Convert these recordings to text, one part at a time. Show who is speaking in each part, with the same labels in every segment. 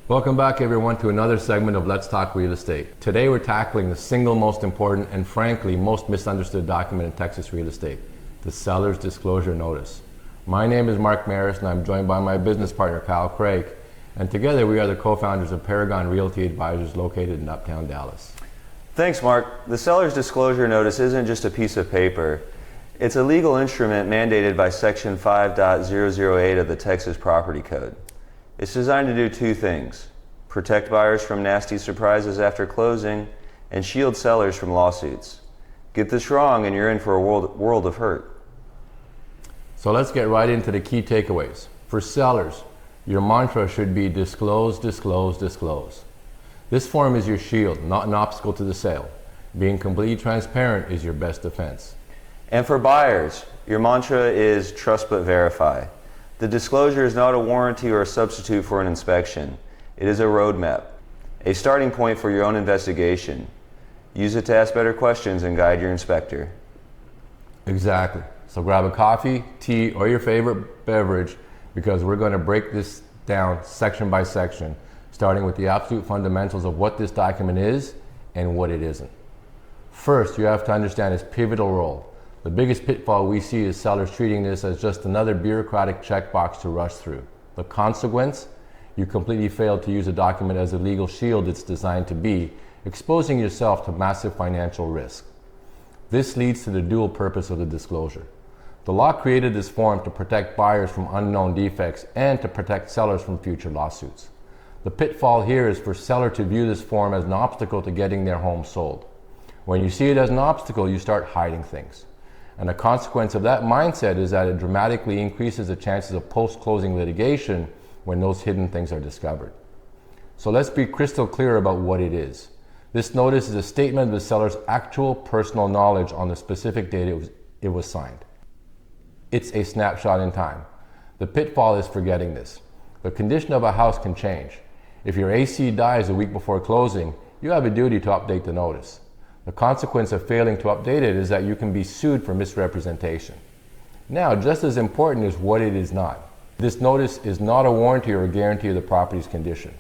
Speaker 1: Welcome back everyone to another segment of Let's Talk Real Estate. Today we're tackling the single most important and frankly most misunderstood document in Texas real estate, the seller's disclosure notice. My name is Mark Meras and I'm joined by my business partner Kyle Kreick, and together we are the co-founders of Paragon Realty Advisors located in Uptown Dallas.
Speaker 2: Thanks, Mark. The seller's disclosure notice isn't just a piece of paper. It's a legal instrument mandated by Section 5.008 of the Texas Property Code. It's designed to do two things: protect buyers from nasty surprises after closing and shield sellers from lawsuits. Get this wrong and you're in for a world of hurt.
Speaker 1: So let's get right into the key takeaways. For sellers, your mantra should be disclose, disclose, disclose. This form is your shield, not an obstacle to the sale. Being completely transparent is your best defense.
Speaker 2: And for buyers, your mantra is trust but verify. The disclosure is not a warranty or a substitute for an inspection. It is a roadmap, a starting point for your own investigation. Use it to ask better questions and guide your inspector.
Speaker 1: Exactly. So grab a coffee, tea, or your favorite beverage, because we're going to break this down section by section, starting with the absolute fundamentals of what this document is and what it isn't. First, you have to understand its pivotal role. The biggest pitfall we see is sellers treating this as just another bureaucratic checkbox to rush through. The consequence? You completely failed to use a document as a legal shield it's designed to be, exposing yourself to massive financial risk. This leads to the dual purpose of the disclosure. The law created this form to protect buyers from unknown defects and to protect sellers from future lawsuits. The pitfall here is for seller to view this form as an obstacle to getting their home sold. When you see it as an obstacle, you start hiding things. And a consequence of that mindset is that it dramatically increases the chances of post-closing litigation when those hidden things are discovered. So let's be crystal clear about what it is. This notice is a statement of the seller's actual personal knowledge on the specific date it was signed. It's a snapshot in time. The pitfall is forgetting this. The condition of a house can change. If your AC dies a week before closing, you have a duty to update the notice. The consequence of failing to update it is that you can be sued for misrepresentation. Now, just as important is what it is not. This notice is not a warranty or a guarantee of the property's condition.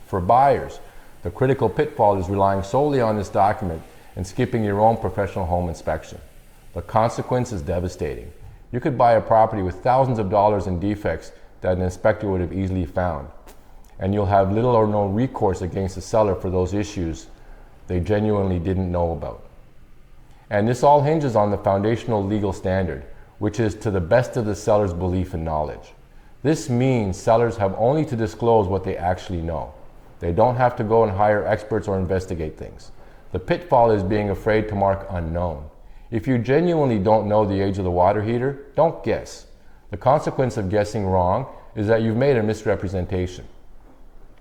Speaker 1: For buyers, the critical pitfall is relying solely on this document and skipping your own professional home inspection. The consequence is devastating. You could buy a property with thousands of dollars in defects that an inspector would have easily found, and you'll have little or no recourse against the seller for those issues they genuinely didn't know about. And this all hinges on the foundational legal standard, which is to the best of the seller's belief and knowledge. This means sellers have only to disclose what they actually know. They don't have to go and hire experts or investigate things. The pitfall is being afraid to mark unknown. If you genuinely don't know the age of the water heater, don't guess. The consequence of guessing wrong is that you've made a misrepresentation.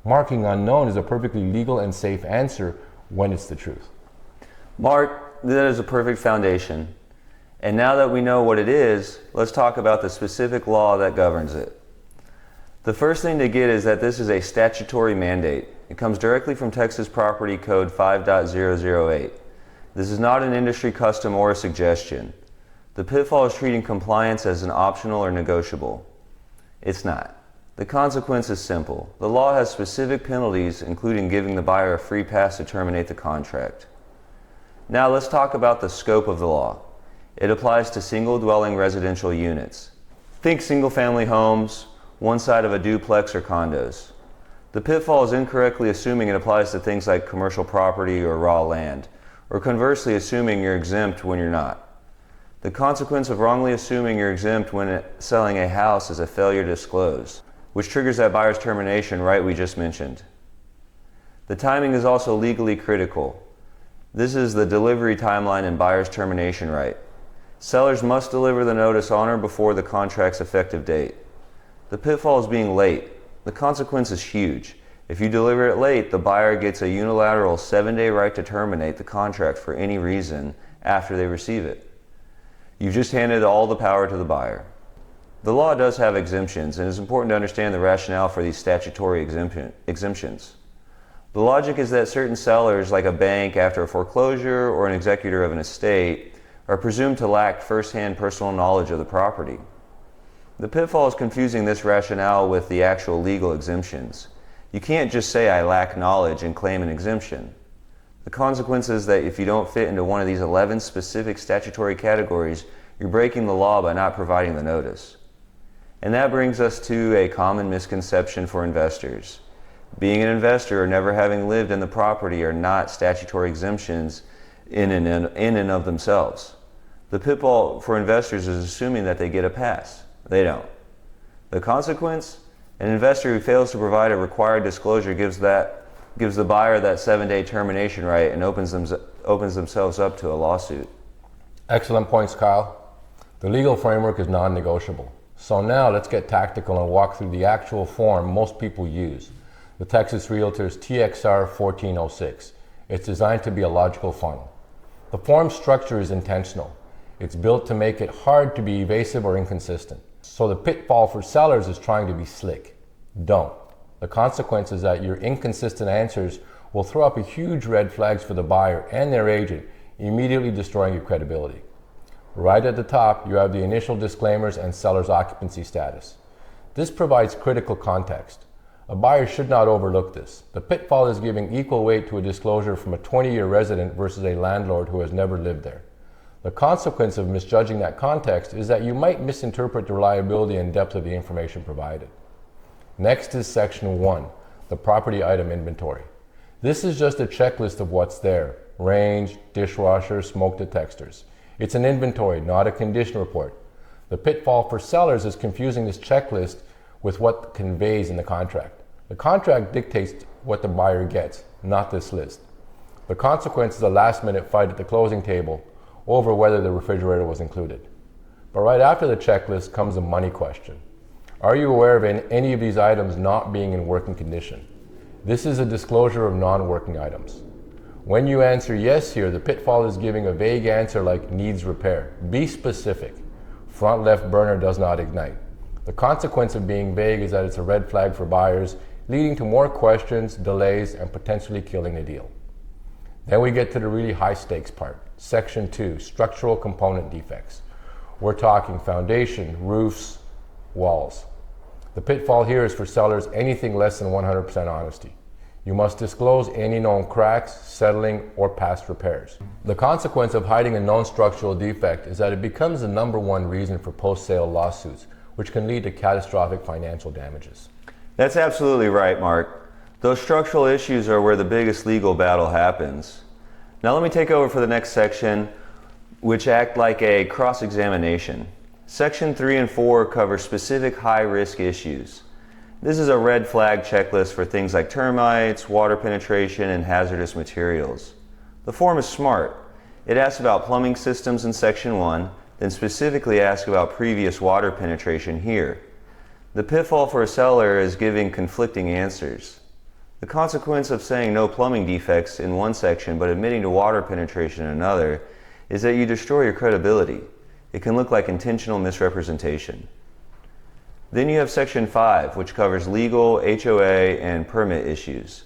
Speaker 1: Marking unknown is a perfectly legal and safe answer when it's the truth.
Speaker 2: Mark, that is a perfect foundation. And now that we know what it is, let's talk about the specific law that governs it. The first thing to get is that this is a statutory mandate. It comes directly from Texas Property Code 5.008. This is not an industry custom or a suggestion. The pitfall is treating compliance as an optional or negotiable. It's not. The consequence is simple. The law has specific penalties, including giving the buyer a free pass to terminate the contract. Now let's talk about the scope of the law. It applies to single-dwelling residential units. Think single-family homes, one side of a duplex or condos. The pitfall is incorrectly assuming it applies to things like commercial property or raw land, or conversely assuming you're exempt when you're not. The consequence of wrongly assuming you're exempt when selling a house is a failure to disclose, which triggers that buyer's termination right we just mentioned. The timing is also legally critical. This is the delivery timeline and buyer's termination right. Sellers must deliver the notice on or before the contract's effective date. The pitfall is being late. The consequence is huge. If you deliver it late, the buyer gets a unilateral 7-day right to terminate the contract for any reason after they receive it. You've just handed all the power to the buyer. The law does have exemptions, and it's important to understand the rationale for these statutory exemptions. The logic is that certain sellers, like a bank after a foreclosure or an executor of an estate, are presumed to lack first-hand personal knowledge of the property. The pitfall is confusing this rationale with the actual legal exemptions. You can't just say I lack knowledge and claim an exemption. The consequence is that if you don't fit into one of these 11 specific statutory categories, you're breaking the law by not providing the notice. And that brings us to a common misconception for investors. Being an investor or never having lived in the property are not statutory exemptions in and of themselves. The pitfall for investors is assuming that they get a pass. They don't. The consequence? An investor who fails to provide a required disclosure gives the buyer that 7-day termination right and opens themselves up to a lawsuit.
Speaker 1: Excellent points, Kyle. The legal framework is non-negotiable. So now let's get tactical and walk through the actual form most people use, the Texas Realtors TXR 1406. It's designed to be a logical fund. The form structure is intentional. It's built to make it hard to be evasive or inconsistent. So the pitfall for sellers is trying to be slick. Don't. The consequence is that your inconsistent answers will throw up a huge red flags for the buyer and their agent, immediately destroying your credibility. Right at the top, you have the initial disclaimers and seller's occupancy status. This provides critical context. A buyer should not overlook this. The pitfall is giving equal weight to a disclosure from a 20-year resident versus a landlord who has never lived there. The consequence of misjudging that context is that you might misinterpret the reliability and depth of the information provided. Next is Section 1, the property item inventory. This is just a checklist of what's there: range, dishwasher, smoke detectors. It's an inventory, not a condition report. The pitfall for sellers is confusing this checklist with what conveys in the contract. The contract dictates what the buyer gets, not this list. The consequence is a last-minute fight at the closing table over whether the refrigerator was included. But right after the checklist comes a money question. Are you aware of any of these items not being in working condition? This is a disclosure of non-working items. When you answer yes here, the pitfall is giving a vague answer like needs repair. Be specific. Front left burner does not ignite. The consequence of being vague is that it's a red flag for buyers, leading to more questions, delays, and potentially killing the deal. Then we get to the really high stakes part. Section 2, structural component defects. We're talking foundation, roofs, walls. The pitfall here is for sellers anything less than 100% honesty. You must disclose any known cracks, settling, or past repairs. The consequence of hiding a known structural defect is that it becomes the #1 reason for post-sale lawsuits, which can lead to catastrophic financial damages.
Speaker 2: That's absolutely right, Mark. Those structural issues are where the biggest legal battle happens. Now let me take over for the next section, which act like a cross-examination. Section 3 and 4 cover specific high-risk issues. This is a red flag checklist for things like termites, water penetration, and hazardous materials. The form is smart. It asks about plumbing systems in Section 1, then specifically asks about previous water penetration here. The pitfall for a seller is giving conflicting answers. The consequence of saying no plumbing defects in one section but admitting to water penetration in another is that you destroy your credibility. It can look like intentional misrepresentation. Then you have Section 5, which covers legal, HOA, and permit issues.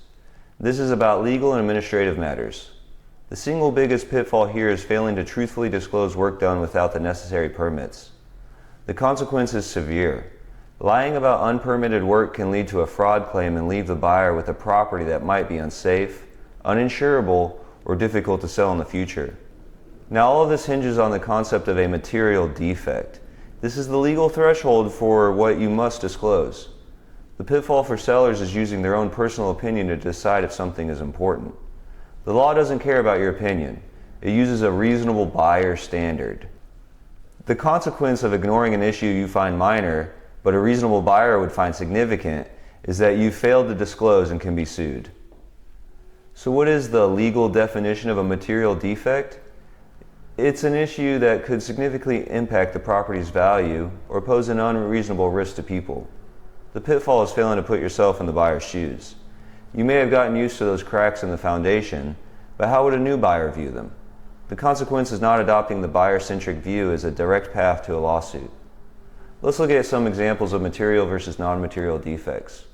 Speaker 2: This is about legal and administrative matters. The single biggest pitfall here is failing to truthfully disclose work done without the necessary permits. The consequence is severe. Lying about unpermitted work can lead to a fraud claim and leave the buyer with a property that might be unsafe, uninsurable, or difficult to sell in the future. Now all of this hinges on the concept of a material defect. This is the legal threshold for what you must disclose. The pitfall for sellers is using their own personal opinion to decide if something is important. The law doesn't care about your opinion. It uses a reasonable buyer standard. The consequence of ignoring an issue you find minor, but a reasonable buyer would find significant, is that you failed to disclose and can be sued. So what is the legal definition of a material defect? It's an issue that could significantly impact the property's value or pose an unreasonable risk to people. The pitfall is failing to put yourself in the buyer's shoes. You may have gotten used to those cracks in the foundation, but how would a new buyer view them? The consequence is not adopting the buyer-centric view as a direct path to a lawsuit. Let's look at some examples of material versus non-material defects.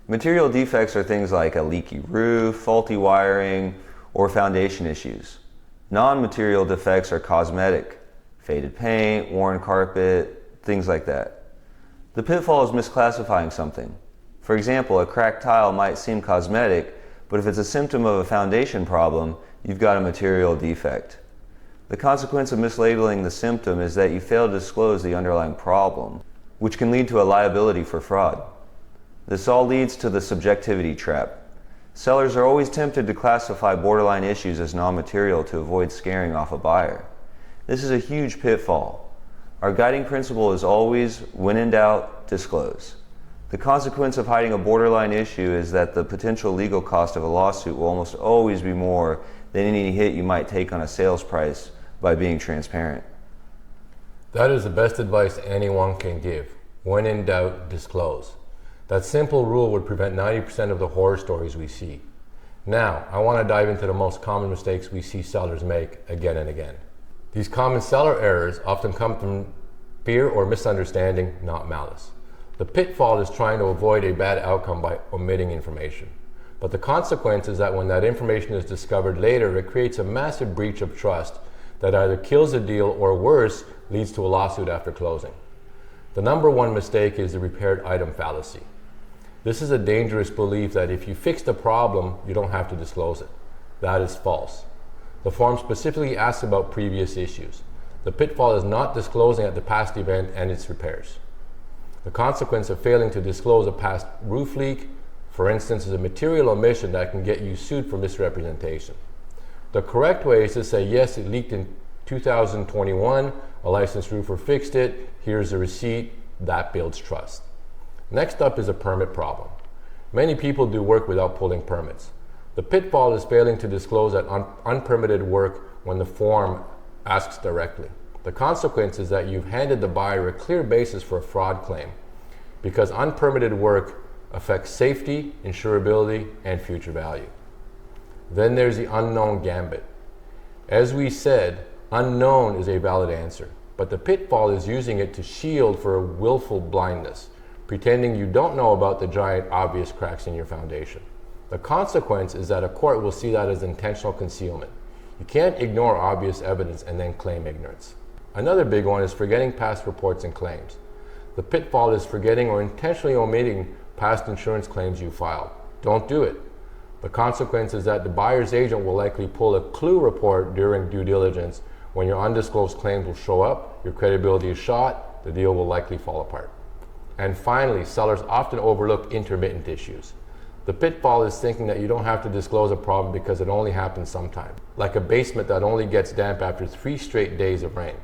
Speaker 2: Material defects are things like a leaky roof, faulty wiring, or foundation issues. Non-material defects are cosmetic, faded paint, worn carpet, things like that. The pitfall is misclassifying something. For example, a cracked tile might seem cosmetic, but if it's a symptom of a foundation problem, you've got a material defect. The consequence of mislabeling the symptom is that you fail to disclose the underlying problem, which can lead to a liability for fraud. This all leads to the subjectivity trap. Sellers are always tempted to classify borderline issues as non-material to avoid scaring off a buyer. This is a huge pitfall. Our guiding principle is always, when in doubt, disclose. The consequence of hiding a borderline issue is that the potential legal cost of a lawsuit will almost always be more than any hit you might take on a sales price by being transparent.
Speaker 1: That is the best advice anyone can give. When in doubt, disclose. That simple rule would prevent 90% of the horror stories we see. Now, I want to dive into the most common mistakes we see sellers make again and again. These common seller errors often come from fear or misunderstanding, not malice. The pitfall is trying to avoid a bad outcome by omitting information. But the consequence is that when that information is discovered later, it creates a massive breach of trust that either kills the deal or worse, leads to a lawsuit after closing. The number one mistake is the repaired item fallacy. This is a dangerous belief that if you fix the problem, you don't have to disclose it. That is false. The form specifically asks about previous issues. The pitfall is not disclosing at the past event and its repairs. The consequence of failing to disclose a past roof leak, for instance, is a material omission that can get you sued for misrepresentation. The correct way is to say, yes, it leaked in 2021, a licensed roofer fixed it, here's the receipt, that builds trust. Next up is a permit problem. Many people do work without pulling permits. The pitfall is failing to disclose that unpermitted work when the form asks directly. The consequence is that you've handed the buyer a clear basis for a fraud claim because unpermitted work affects safety, insurability, and future value. Then there's the unknown gambit. As we said, unknown is a valid answer, but the pitfall is using it to shield for a willful blindness, pretending you don't know about the giant obvious cracks in your foundation. The consequence is that a court will see that as intentional concealment. You can't ignore obvious evidence and then claim ignorance. Another big one is forgetting past reports and claims. The pitfall is forgetting or intentionally omitting past insurance claims you filed. Don't do it. The consequence is that the buyer's agent will likely pull a clue report during due diligence. When your undisclosed claims will show up, your credibility is shot, the deal will likely fall apart. And finally, sellers often overlook intermittent issues. The pitfall is thinking that you don't have to disclose a problem because it only happens sometime, like a basement that only gets damp after 3 straight days of rain.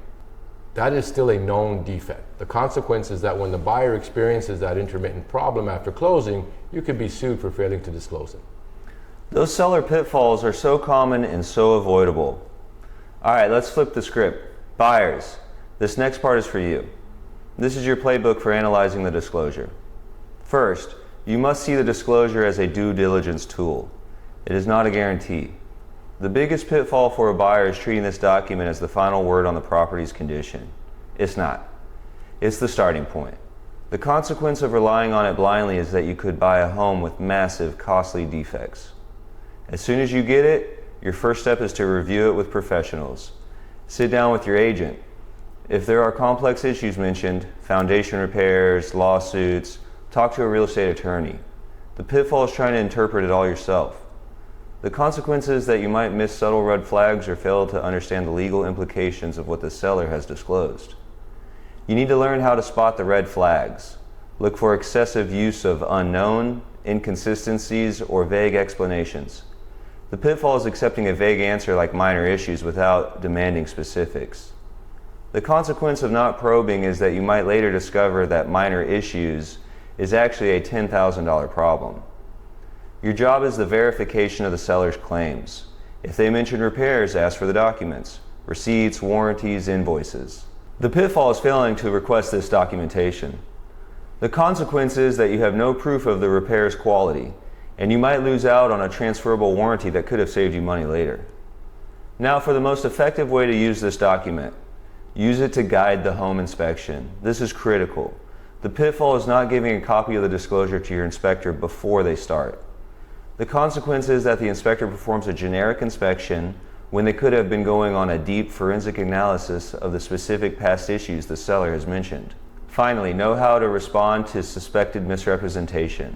Speaker 1: That is still a known defect. The consequence is that when the buyer experiences that intermittent problem after closing, you could be sued for failing to disclose it.
Speaker 2: Those seller pitfalls are so common and so avoidable. All right, let's flip the script. Buyers, this next part is for you. This is your playbook for analyzing the disclosure. First, you must see the disclosure as a due diligence tool. It is not a guarantee. The biggest pitfall for a buyer is treating this document as the final word on the property's condition. It's not. It's the starting point. The consequence of relying on it blindly is that you could buy a home with massive, costly defects. As soon as you get it, your first step is to review it with professionals. Sit down with your agent. If there are complex issues mentioned, foundation repairs, lawsuits, talk to a real estate attorney. The pitfall is trying to interpret it all yourself. The consequence is that you might miss subtle red flags or fail to understand the legal implications of what the seller has disclosed. You need to learn how to spot the red flags. Look for excessive use of unknown, inconsistencies, or vague explanations. The pitfall is accepting a vague answer like minor issues without demanding specifics. The consequence of not probing is that you might later discover that minor issues is actually a $10,000 problem. Your job is the verification of the seller's claims. If they mention repairs, ask for the documents, receipts, warranties, invoices. The pitfall is failing to request this documentation. The consequence is that you have no proof of the repair's quality, and you might lose out on a transferable warranty that could have saved you money later. Now, for the most effective way to use this document, use it to guide the home inspection. This is critical. The pitfall is not giving a copy of the disclosure to your inspector before they start. The consequence is that the inspector performs a generic inspection when they could have been going on a deep forensic analysis of the specific past issues the seller has mentioned. Finally, know how to respond to suspected misrepresentation.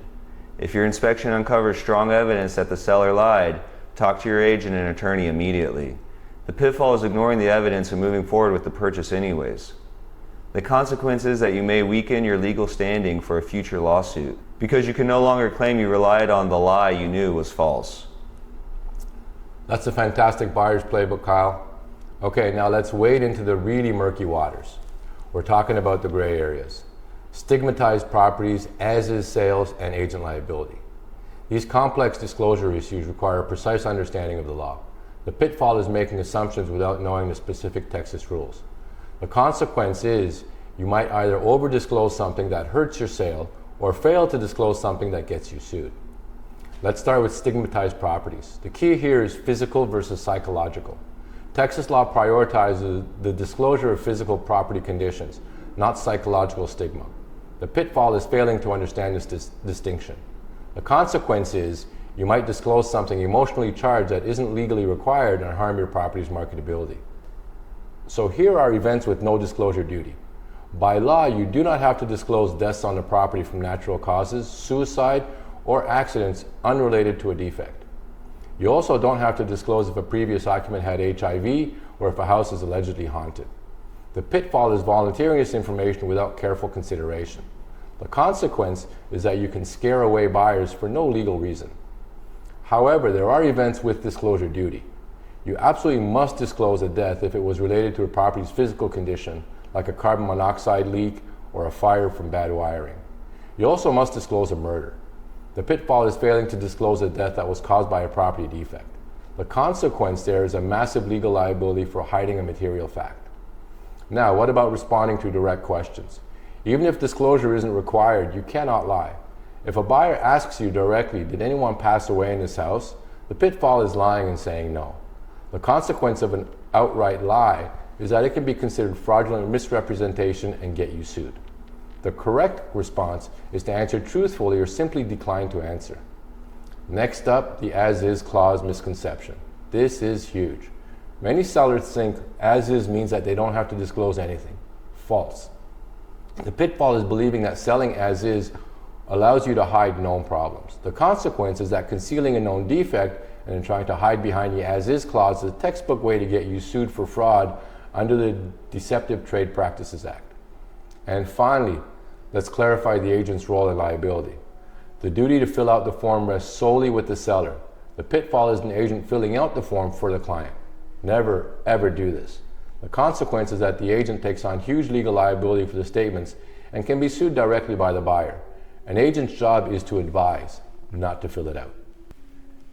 Speaker 2: If your inspection uncovers strong evidence that the seller lied, talk to your agent and attorney immediately. The pitfall is ignoring the evidence and moving forward with the purchase anyways. The consequence is that you may weaken your legal standing for a future lawsuit because you can no longer claim you relied on the lie you knew was false.
Speaker 1: That's a fantastic buyer's playbook, Kyle. Okay, now let's wade into the really murky waters. We're talking about the gray areas. Stigmatized properties, as-is sales, and agent liability. These complex disclosure issues require a precise understanding of the law. The pitfall is making assumptions without knowing the specific Texas rules. The consequence is you might either over-disclose something that hurts your sale or fail to disclose something that gets you sued. Let's start with stigmatized properties. The key here is physical versus psychological. Texas law prioritizes the disclosure of physical property conditions, not psychological stigma. The pitfall is failing to understand this distinction. The consequence is you might disclose something emotionally charged that isn't legally required and harm your property's marketability. So here are events with no disclosure duty. By law, you do not have to disclose deaths on the property from natural causes, suicide, or accidents unrelated to a defect. You also don't have to disclose if a previous occupant had HIV or if a house is allegedly haunted. The pitfall is volunteering this information without careful consideration. The consequence is that you can scare away buyers for no legal reason. However, there are events with disclosure duty. You absolutely must disclose a death if it was related to a property's physical condition, like a carbon monoxide leak or a fire from bad wiring. You also must disclose a murder. The pitfall is failing to disclose a death that was caused by a property defect. The consequence there is a massive legal liability for hiding a material fact. Now, what about responding to direct questions? Even if disclosure isn't required, you cannot lie. If a buyer asks you directly, did anyone pass away in this house? The pitfall is lying and saying no. The consequence of an outright lie is that it can be considered fraudulent misrepresentation and get you sued. The correct response is to answer truthfully or simply decline to answer. Next up, the as-is clause misconception. This is huge. Many sellers think as-is means that they don't have to disclose anything. False. The pitfall is believing that selling as-is allows you to hide known problems. The consequence is that concealing a known defect and then trying to hide behind the as-is clause is a textbook way to get you sued for fraud under the Deceptive Trade Practices Act. And finally, let's clarify the agent's role and liability. The duty to fill out the form rests solely with the seller. The pitfall is an agent filling out the form for the client. Never, ever do this. The consequence is that the agent takes on huge legal liability for the statements and can be sued directly by the buyer. An agent's job is to advise, not to fill it out.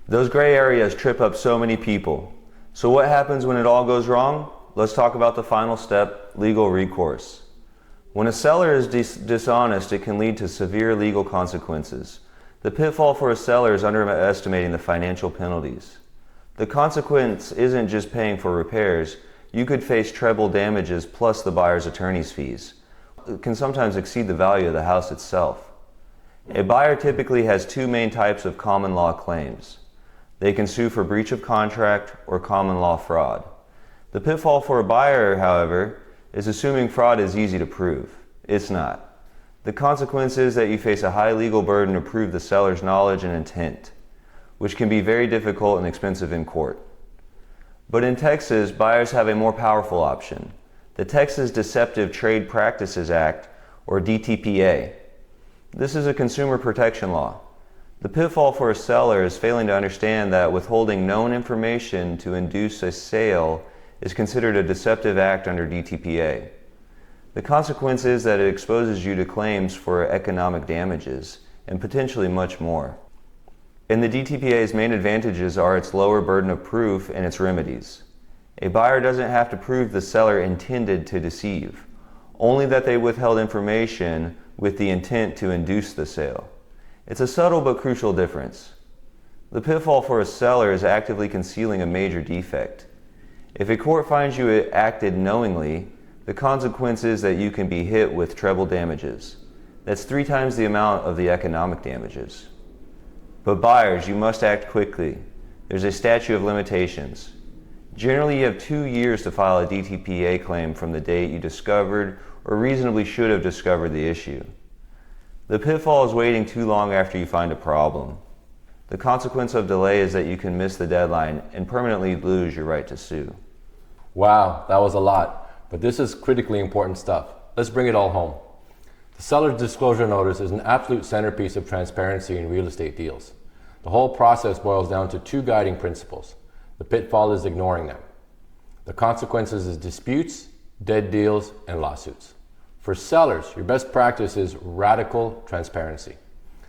Speaker 2: Those gray areas trip up so many people. So what happens when it all goes wrong? Let's talk about the final step, legal recourse. When a seller is dishonest, it can lead to severe legal consequences. The pitfall for a seller is underestimating the financial penalties. The consequence isn't just paying for repairs. You could face treble damages plus the buyer's attorney's fees. It can sometimes exceed the value of the house itself. A buyer typically has two main types of common law claims. They can sue for breach of contract or common law fraud. The pitfall for a buyer, however, is assuming fraud is easy to prove. It's not. The consequence is that you face a high legal burden to prove the seller's knowledge and intent, which can be very difficult and expensive in court. But in Texas, buyers have a more powerful option, the Texas Deceptive Trade Practices Act, or DTPA. This is a consumer protection law. The pitfall for a seller is failing to understand that withholding known information to induce a sale is considered a deceptive act under DTPA. The consequence is that it exposes you to claims for economic damages and potentially much more. And the DTPA's main advantages are its lower burden of proof and its remedies. A buyer doesn't have to prove the seller intended to deceive, only that they withheld information with the intent to induce the sale. It's a subtle but crucial difference. The pitfall for a seller is actively concealing a major defect. If a court finds you acted knowingly, the consequence is that you can be hit with treble damages. That's 3 times the amount of the economic damages. But buyers, you must act quickly. There's a statute of limitations. Generally, you have 2 years to file a DTPA claim from the date you discovered or reasonably should have discovered the issue. The pitfall is waiting too long after you find a problem. The consequence of delay is that you can miss the deadline and permanently lose your right to sue.
Speaker 1: Wow, that was a lot, but this is critically important stuff. Let's bring it all home. The seller's disclosure notice is an absolute centerpiece of transparency in real estate deals. The whole process boils down to two guiding principles. The pitfall is ignoring them. The consequences is disputes, dead deals, and lawsuits. For sellers, your best practice is radical transparency.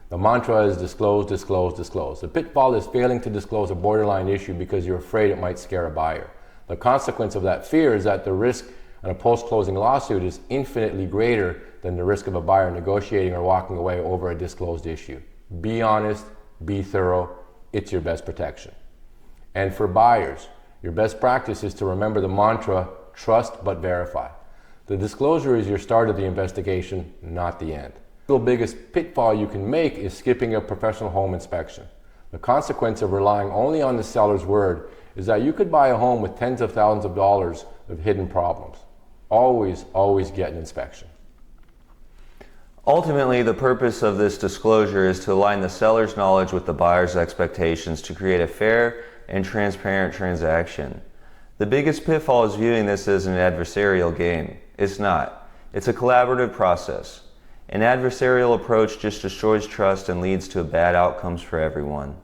Speaker 1: The mantra is disclose, disclose, disclose. The pitfall is failing to disclose a borderline issue because you're afraid it might scare a buyer. The consequence of that fear is that the risk in a post-closing lawsuit is infinitely greater than the risk of a buyer negotiating or walking away over a disclosed issue. Be honest, be thorough, it's your best protection. And for buyers, your best practice is to remember the mantra, trust but verify. The disclosure is your start of the investigation, not the end. The biggest pitfall you can make is skipping a professional home inspection. The consequence of relying only on the seller's word is that you could buy a home with tens of thousands of dollars of hidden problems. Always, always get an inspection.
Speaker 2: Ultimately, the purpose of this disclosure is to align the seller's knowledge with the buyer's expectations to create a fair and transparent transaction. The biggest pitfall is viewing this as an adversarial game. It's not. It's a collaborative process. An adversarial approach just destroys trust and leads to bad outcomes for everyone.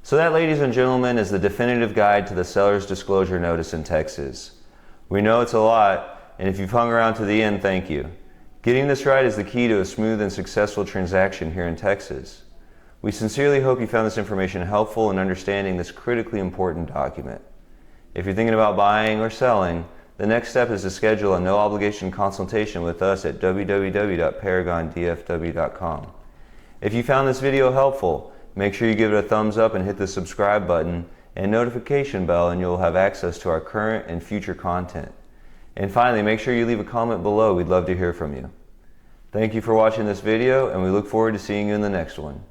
Speaker 2: So that, ladies and gentlemen, is the definitive guide to the seller's disclosure notice in Texas. We know it's a lot, and if you've hung around to the end, thank you. Getting this right is the key to a smooth and successful transaction here in Texas. We sincerely hope you found this information helpful in understanding this critically important document. If you're thinking about buying or selling, the next step is to schedule a no-obligation consultation with us at www.paragondfw.com. If you found this video helpful, make sure you give it a thumbs up and hit the subscribe button and notification bell, and you'll have access to our current and future content. And finally, make sure you leave a comment below. We'd love to hear from you. Thank you for watching this video, and we look forward to seeing you in the next one.